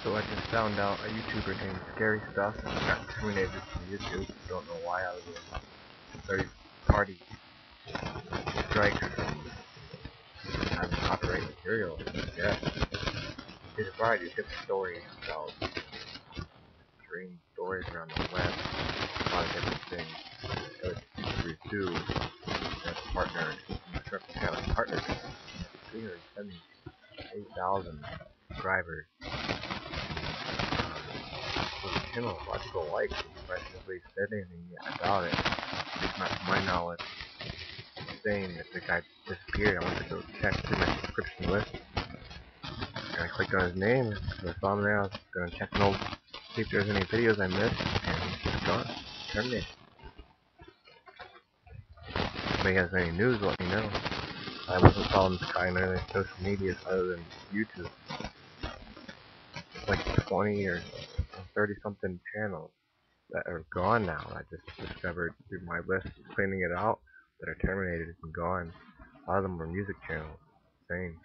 So I just found out a YouTuber named Scarystuff got terminated from YouTube. Don't know why. I was in third-party strikes from having copyright material. Yeah, there's a variety of different stories about strange stories around the web. A lot of different things. It was YouTubers too. As partners, construction channel partners. 378,000 subscribers. Channel, logical likes, impressively said anything about it. It's not to my knowledge. Saying that the guy disappeared, I went to go check through my subscription list. And I clicked on his name, so I saw him there. I was gonna check and see if there's any videos I missed, and he's just gone. Terminated. If anybody has any news, let me know. I wasn't following this guy on any social media other than YouTube. It's like 20 or 30 something channels that are gone now. I just discovered through my list, cleaning it out, that are terminated and gone. A lot of them were music channels. Same.